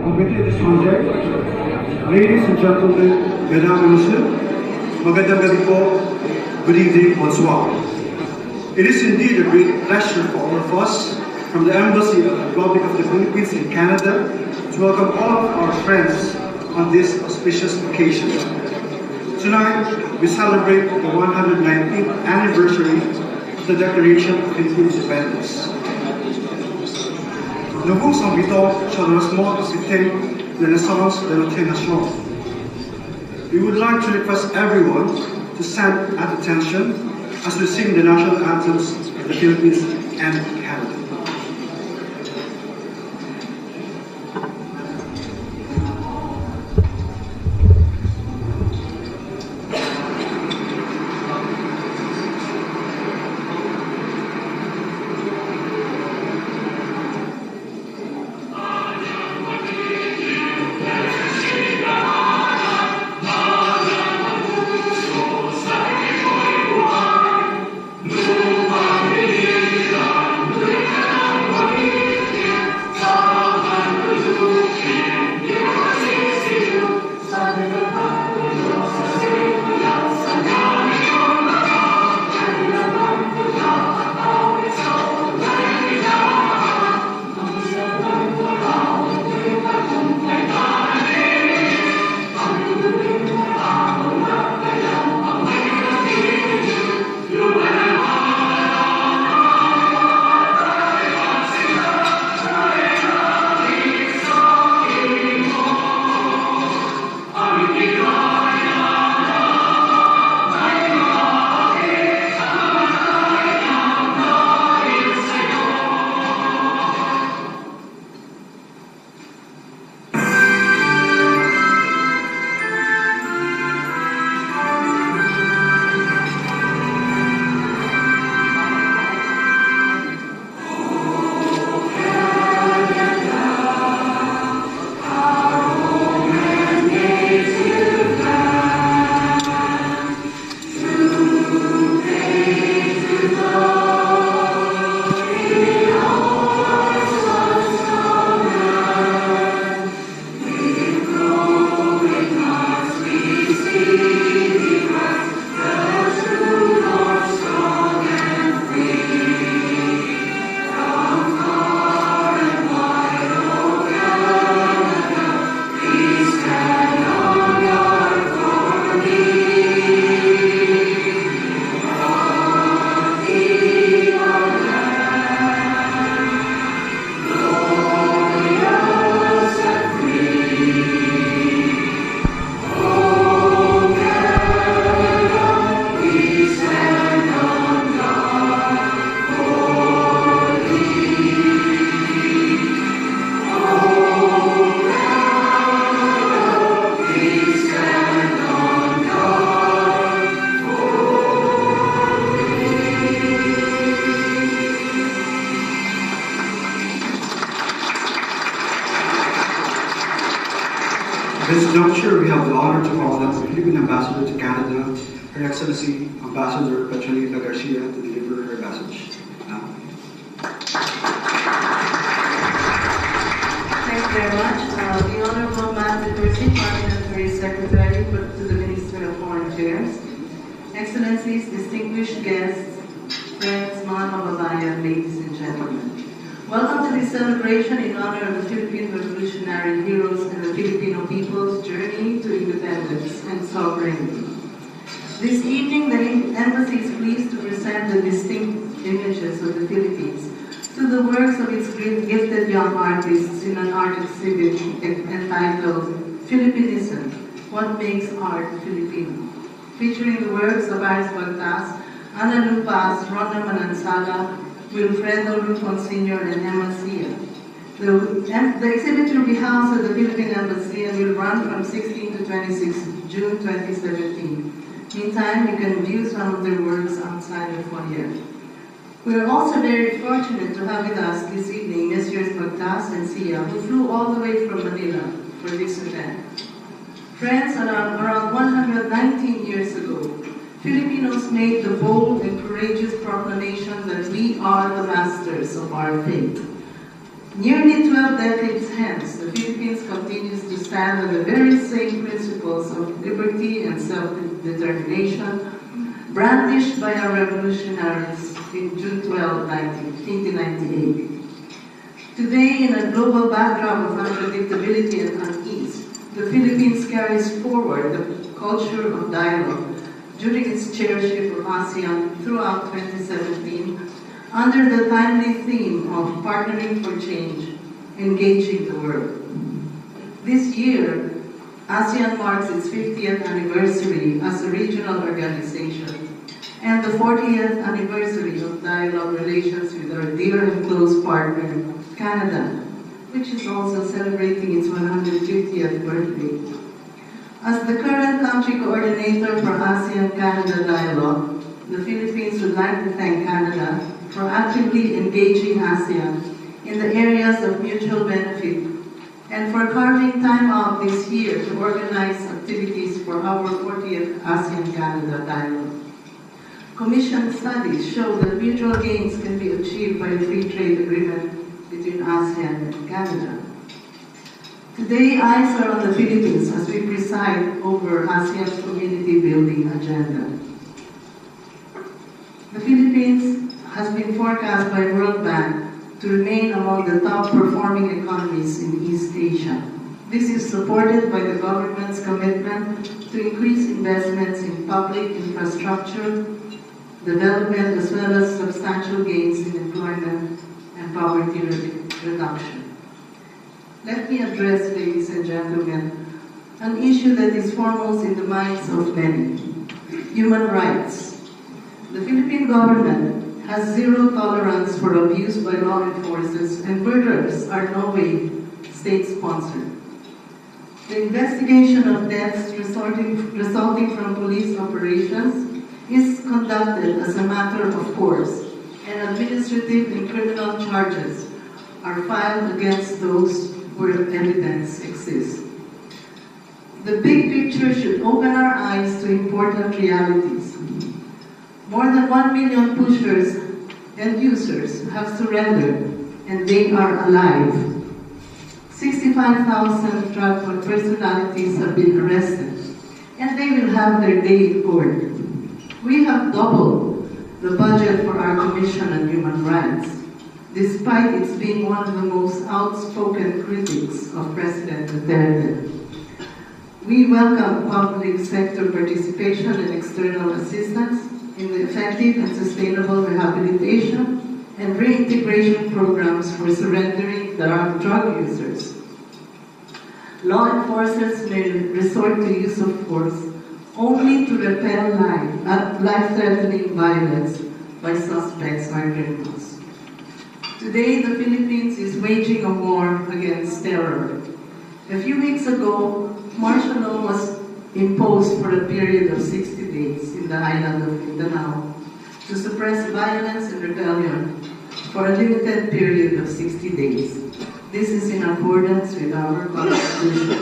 Committee Sanjay, ladies and gentlemen, Mesdames et Messieurs, magandang gabi po, good evening, bonsoir. It is indeed a great pleasure for all of us from the Embassy of the Republic of the Philippines in Canada to welcome all of our friends on this auspicious occasion. Tonight, we celebrate the 119th anniversary of the Declaration of Philippine Independence. Nous vous invitons chaleureusement à célébrer la naissance de notre nation. We would like to request everyone to stand at attention as we sing the national anthems of the Philippines and Canada. At this juncture, we have the honor to call on the Philippine Ambassador to Canada, Her Excellency Ambassador Petronila Garcia, to deliver her message. Now. Thank you very much. The Honorable Matthew Dorsey, Parliamentary Secretary to the Ministry of Foreign Affairs, Excellencies, distinguished guests, friends, mga kababayan, ladies and gentlemen. Welcome to this celebration in honor of the Philippine revolutionary heroes and the Filipino people's journey to independence and sovereignty. This evening, the Embassy is pleased to present the distinct images of the Philippines to the works of its gifted young artists in an art exhibit entitled Filipinism, What Makes Art Filipino, featuring the works of Aris Bagtas, Ana Lupas, Rona Manansala, Wilfredo Rufon Sr. and Emma Sia. The exhibit will be housed at the Philippine Embassy and will run from 16 to 26 June 2017. Meantime, you can view some of their works outside the foyer. We are also very fortunate to have with us this evening Messrs. Bagtas and Sia, who flew all the way from Manila for this event. Friends, around 119 years ago, Filipinos made the bold and courageous proclamation that we are the masters of our fate. Nearly 12 decades hence, the Philippines stand on the very same principles of liberty and self-determination brandished by our revolutionaries in June 12, 1898. Today, in a global backdrop of unpredictability and unease, the Philippines carries forward the culture of dialogue during its chairship of ASEAN throughout 2017 under the timely theme of Partnering for Change, Engaging the World. This year, ASEAN marks its 50th anniversary as a regional organization and the 40th anniversary of dialogue relations with our dear and close partner, Canada, which is also celebrating its 150th birthday. As the current country coordinator for ASEAN-Canada Dialogue, the Philippines would like to thank Canada for actively engaging ASEAN in the areas of mutual benefit and for carving time out this year to organize activities for our 40th ASEAN-Canada Dialogue. Commissioned studies show that mutual gains can be achieved by a free trade agreement between ASEAN and Canada. Today, eyes are on the Philippines as we preside over ASEAN's community building agenda. The Philippines has been forecast by World Bank to remain among the top performing economies in East Asia. This is supported by the government's commitment to increase investments in public infrastructure, development, as well as substantial gains in employment and poverty reduction. Let me address, ladies and gentlemen, an issue that is foremost in the minds of many: human rights. The Philippine government has zero tolerance for abuse by law enforcers, and murders are no way state-sponsored. The investigation of deaths resulting from police operations is conducted as a matter of course, and administrative and criminal charges are filed against those where evidence exists. The big picture should open our eyes to important realities. More than 1 million pushers and users have surrendered, and they are alive. 65,000 drug personalities have been arrested, and they will have their day in court. We have doubled the budget for our Commission on Human Rights, despite its being one of the most outspoken critics of President Duterte. We welcome public sector participation and external assistance in the effective and sustainable rehabilitation and reintegration programs for surrendering drug users. Law enforcers may resort to use of force only to repel life-threatening violence by suspects or criminals. Today, the Philippines is waging a war against terror. A few weeks ago, martial law was imposed for a period of 60 days in the island of Mindanao to suppress violence and rebellion for a limited period of 60 days. This is in accordance with our Constitution.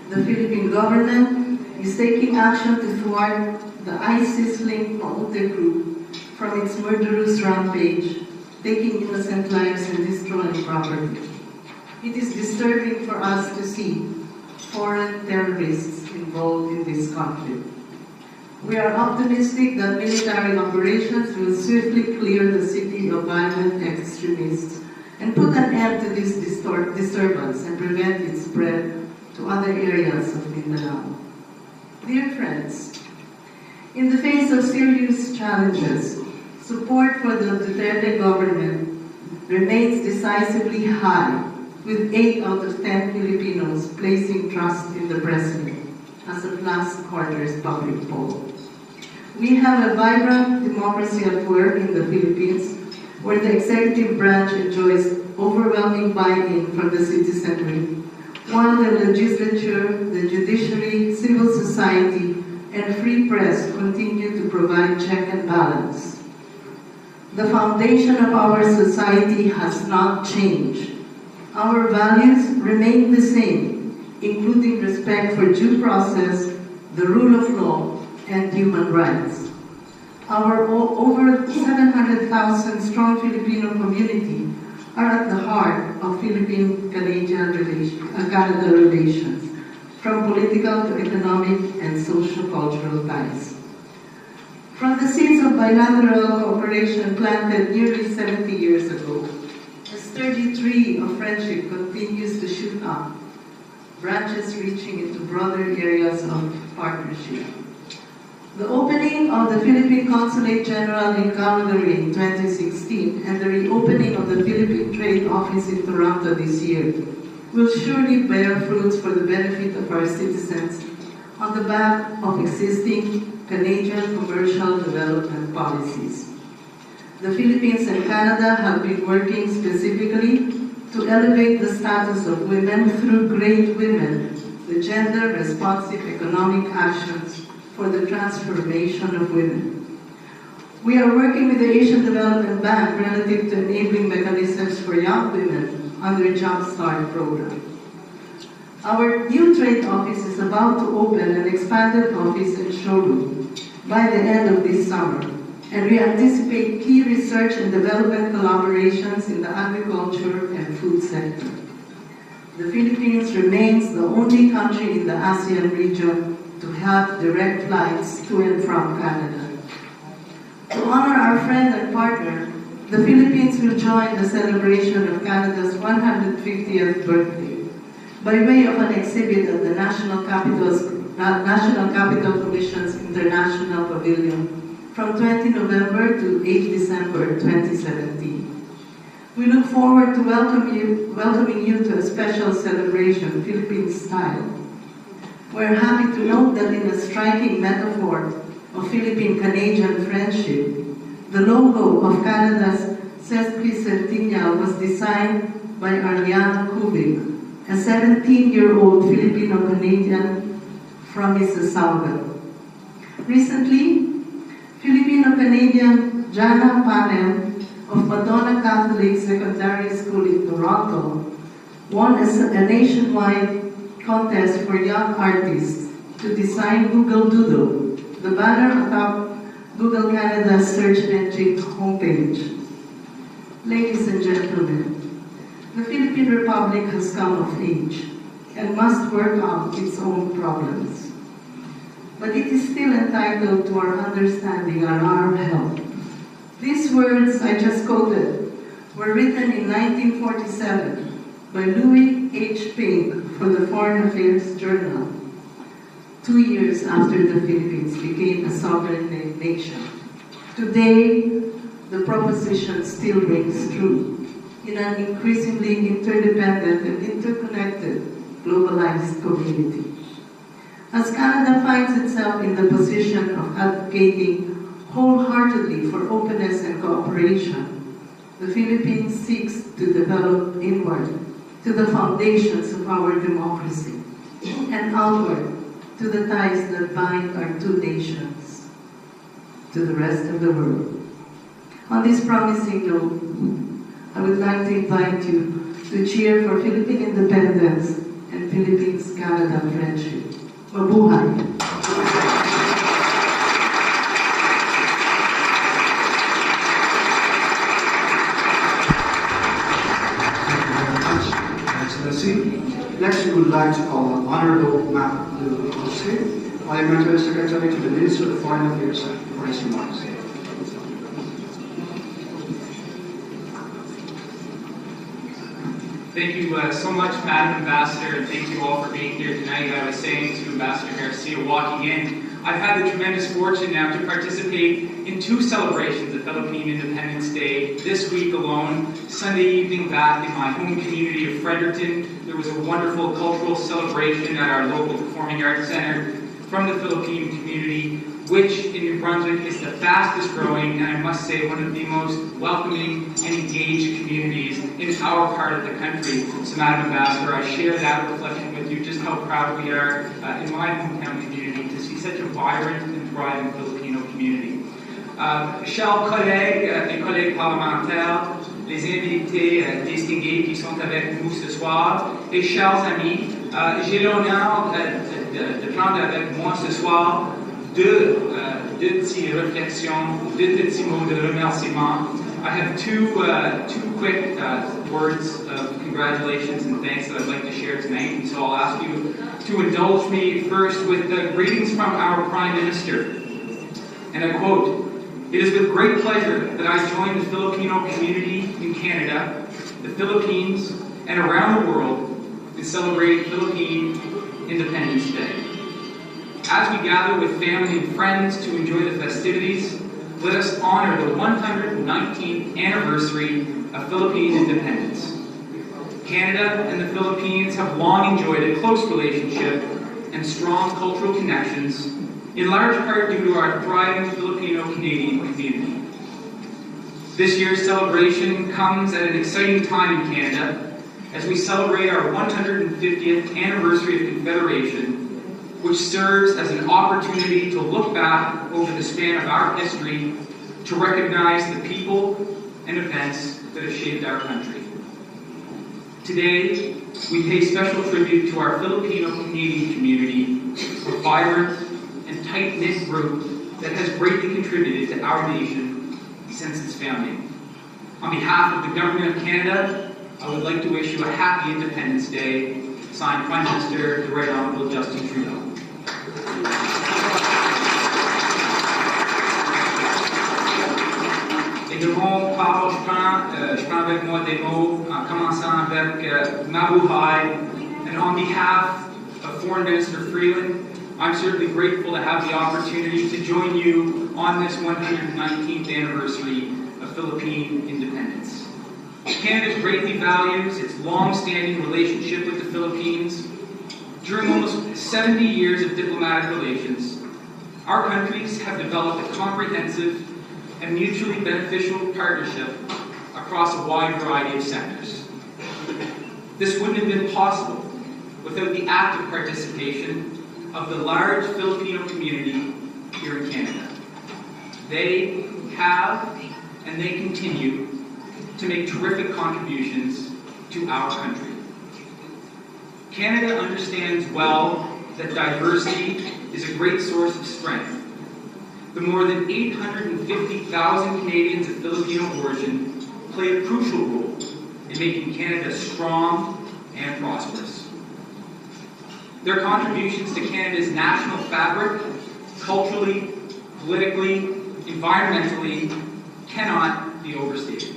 The Philippine government is taking action to thwart the ISIS-linked Maute group from its murderous rampage, taking innocent lives and destroying property. It is disturbing for us to see foreign terrorists involved in this conflict. We are optimistic that military operations will swiftly clear the city of violent extremists and put an end to this disturbance and prevent its spread to other areas of Mindanao. Dear friends, in the face of serious challenges, support for the Duterte government remains decisively high, with 8 out of 10 Filipinos placing trust in the President, as of last quarter's public poll. We have a vibrant democracy at work in the Philippines, where the executive branch enjoys overwhelming buy-in from the citizenry, while the legislature, the judiciary, civil society, and free press continue to provide check and balance. The foundation of our society has not changed. Our values remain the same, including respect for due process, the rule of law, and human rights. Our over 700,000 strong Filipino community are at the heart of Philippine-Canada relations, from political to economic and social-cultural ties. From the seeds of bilateral cooperation planted nearly 70 years ago, a sturdy tree of friendship continues to shoot up, branches reaching into broader areas of partnership. The opening of the Philippine Consulate General in Calgary in 2016 and the reopening of the Philippine Trade Office in Toronto this year will surely bear fruits for the benefit of our citizens on the back of existing Canadian commercial development policies. The Philippines and Canada have been working specifically to elevate the status of women through Great Women, the gender-responsive economic actions for the transformation of women. We are working with the Asian Development Bank relative to enabling mechanisms for young women under Jumpstart program. Our new trade office is about to open an expanded office and showroom by the end of this summer, and we anticipate key research and development collaborations in the agriculture and food sector. The Philippines remains the only country in the ASEAN region to have direct flights to and from Canada. To honor our friend and partner, the Philippines will join the celebration of Canada's 150th birthday by way of an exhibit at the National Capital Commission's International Pavilion from 20 November to 8 December 2017. We look forward to welcoming you to a special celebration, Philippine style. We're happy to note that in a striking metaphor of Philippine-Canadian friendship, the logo of Canada's sesquicentennial was designed by Ariana Kubik, a 17-year-old Filipino-Canadian from Mississauga. Recently, Filipino-Canadian Jana Panel of Madonna Catholic Secondary School in Toronto won a nationwide contest for young artists to design Google Doodle, the banner atop Google Canada's search engine homepage. Ladies and gentlemen, the Philippine Republic has come of age and must work out its own problems. But it is still entitled to our understanding and our help. These words I just quoted were written in 1947 by Louis H. Pink for the Foreign Affairs Journal, 2 years after the Philippines became a sovereign nation. Today, the proposition still rings true in an increasingly interdependent and interconnected globalized community. As Canada finds itself in the position of advocating wholeheartedly for openness and cooperation, the Philippines seeks to develop inward to the foundations of our democracy and outward to the ties that bind our two nations to the rest of the world. On this promising note, I would like to invite you to cheer for Philippine independence and Philippines-Canada friendship. Mabuhay! Next, we would like to call on Honorable Matt Lewandowski, Parliamentary Secretary to the Minister of Foreign Affairs, for his remarks. Thank you so much, Madam Ambassador, and thank you all for being here tonight. I was saying to Ambassador Garcia walking in, I've had the tremendous fortune now to participate in 2 celebrations of Philippine Independence Day this week alone. Sunday evening back in my home community of Fredericton, there was a wonderful cultural celebration at our local Performing Arts Center from the Philippine community, which in New Brunswick is the fastest growing and I must say one of the most welcoming and engaged communities in our part of the country. So Madam Ambassador, I share that reflection with you, just how proud we are in my hometown community to see such a vibrant and thriving Filipino community. Chers collègues et collègues parlementaires, les invités distingués qui sont avec nous ce soir, et chers amis, j'ai l'honneur de prendre avec moi ce soir deux petites réflexions, deux petits mots de remerciement I have two quick words of congratulations and thanks that I'd like to share tonight, and so I'll ask you to indulge me first with greetings from our Prime Minister. And I quote, "It is with great pleasure that I join the Filipino community in Canada, the Philippines, and around the world in celebrating Philippine Independence Day. As we gather with family and friends to enjoy the festivities, let us honor the 119th anniversary of Philippine independence. Canada and the Philippines have long enjoyed a close relationship and strong cultural connections, in large part due to our thriving Filipino-Canadian community. This year's celebration comes at an exciting time in Canada as we celebrate our 150th anniversary of Confederation, which serves as an opportunity to look back over the span of our history to recognize the people and events that have shaped our country. Today, we pay special tribute to our Filipino-Canadian community, a vibrant and tight-knit group that has greatly contributed to our nation since its founding. On behalf of the Government of Canada, I would like to wish you a happy Independence Day. Signed, Prime Minister, the Right Honourable Justin Trudeau." Également, Paul, je prends avec moi des mots, en commençant avec Mabuhay. And on behalf of Foreign Minister Freeland, I'm certainly grateful to have the opportunity to join you on this 119th anniversary of Philippine independence. Canada greatly values its long-standing relationship with the Philippines. During almost 70 years of diplomatic relations, our countries have developed a comprehensive and mutually beneficial partnership across a wide variety of sectors. This wouldn't have been possible without the active participation of the large Filipino community here in Canada. They have and they continue to make terrific contributions to our country. Canada understands well that diversity is a great source of strength. The more than 850,000 Canadians of Filipino origin play a crucial role in making Canada strong and prosperous. Their contributions to Canada's national fabric, culturally, politically, environmentally, cannot be overstated.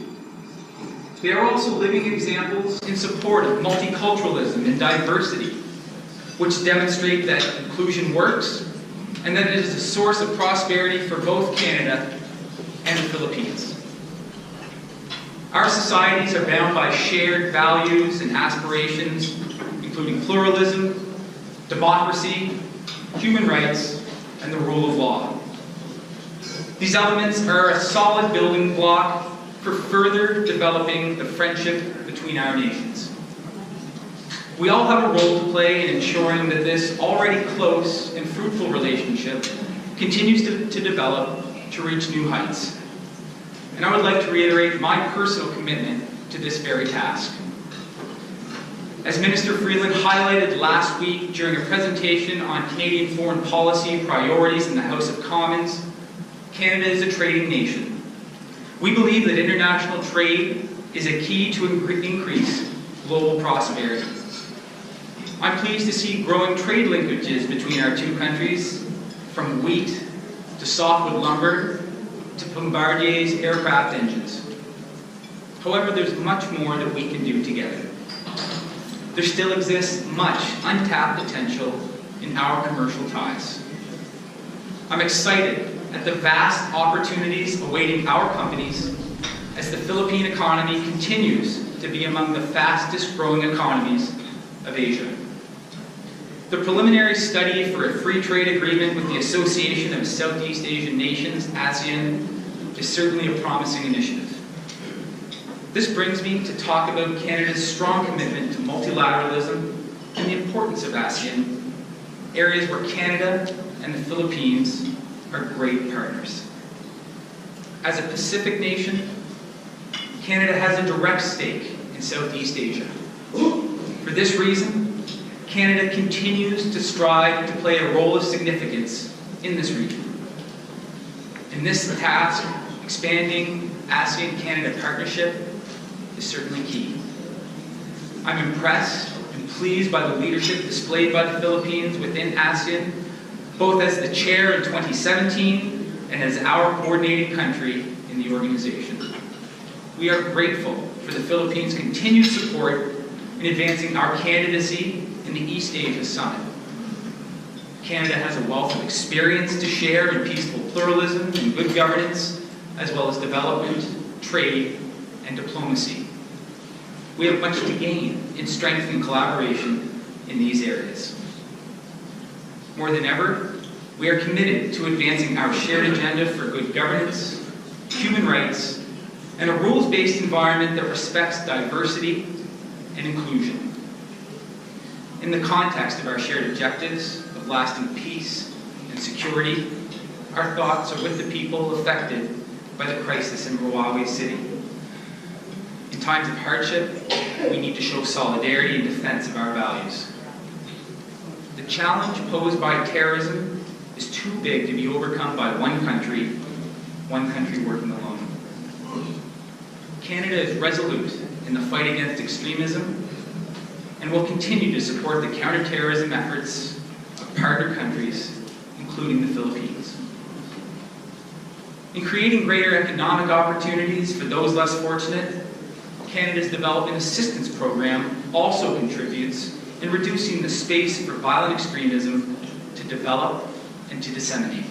They are also living examples in support of multiculturalism and diversity, which demonstrate that inclusion works and that it is a source of prosperity for both Canada and the Philippines. Our societies are bound by shared values and aspirations, including pluralism, democracy, human rights, and the rule of law. These elements are a solid building block for further developing the friendship between our nations. We all have a role to play in ensuring that this already close and fruitful relationship continues to develop to reach new heights. And I would like to reiterate my personal commitment to this very task. As Minister Freeland highlighted last week during a presentation on Canadian foreign policy priorities in the House of Commons, Canada is a trading nation. We believe that international trade is a key to increase global prosperity. I'm pleased to see growing trade linkages between our two countries, from wheat to softwood lumber to Bombardier's aircraft engines. However, there's much more that we can do together. There still exists much untapped potential in our commercial ties. I'm excited at the vast opportunities awaiting our companies as the Philippine economy continues to be among the fastest growing economies of Asia. The preliminary study for a free trade agreement with the Association of Southeast Asian Nations, ASEAN, is certainly a promising initiative. This brings me to talk about Canada's strong commitment to multilateralism and the importance of ASEAN, areas where Canada and the Philippines are great partners. As a Pacific nation, Canada has a direct stake in Southeast Asia. For this reason, Canada continues to strive to play a role of significance in this region. In this task, expanding ASEAN-Canada partnership is certainly key. I'm impressed and pleased by the leadership displayed by the Philippines within ASEAN, both as the chair in 2017 and as our coordinating country in the organization. We are grateful for the Philippines' continued support in advancing our candidacy in the East Asia Summit. Canada has a wealth of experience to share in peaceful pluralism and good governance, as well as development, trade, and diplomacy. We have much to gain in strengthening collaboration in these areas. More than ever, we are committed to advancing our shared agenda for good governance, human rights, and a rules-based environment that respects diversity and inclusion. In the context of our shared objectives of lasting peace and security, our thoughts are with the people affected by the crisis in Rawawi City. In times of hardship, we need to show solidarity in defense of our values. The challenge posed by terrorism is too big to be overcome by one country working alone. Canada is resolute in the fight against extremism and will continue to support the counterterrorism efforts of partner countries, including the Philippines. In creating greater economic opportunities for those less fortunate, Canada's Development Assistance Program also contributes in reducing the space for violent extremism to develop and to disseminate.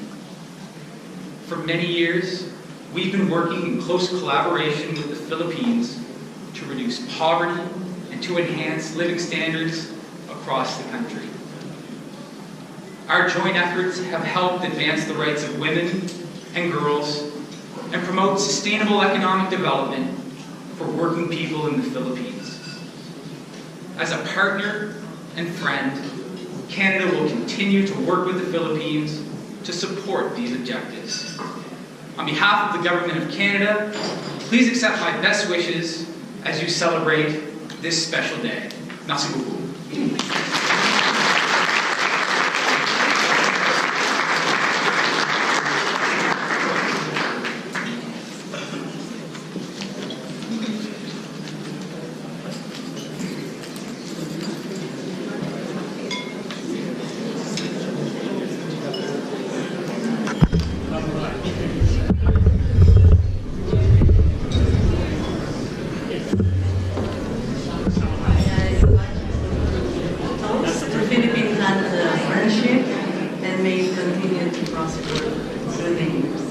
For many years, we've been working in close collaboration with the Philippines to reduce poverty and to enhance living standards across the country. Our joint efforts have helped advance the rights of women and girls and promote sustainable economic development for working people in the Philippines. As a partner and friend, Canada will continue to work with the Philippines to support these objectives. On behalf of the Government of Canada, please accept my best wishes as you celebrate this special day. Merci beaucoup. and may continue to prosper through the years.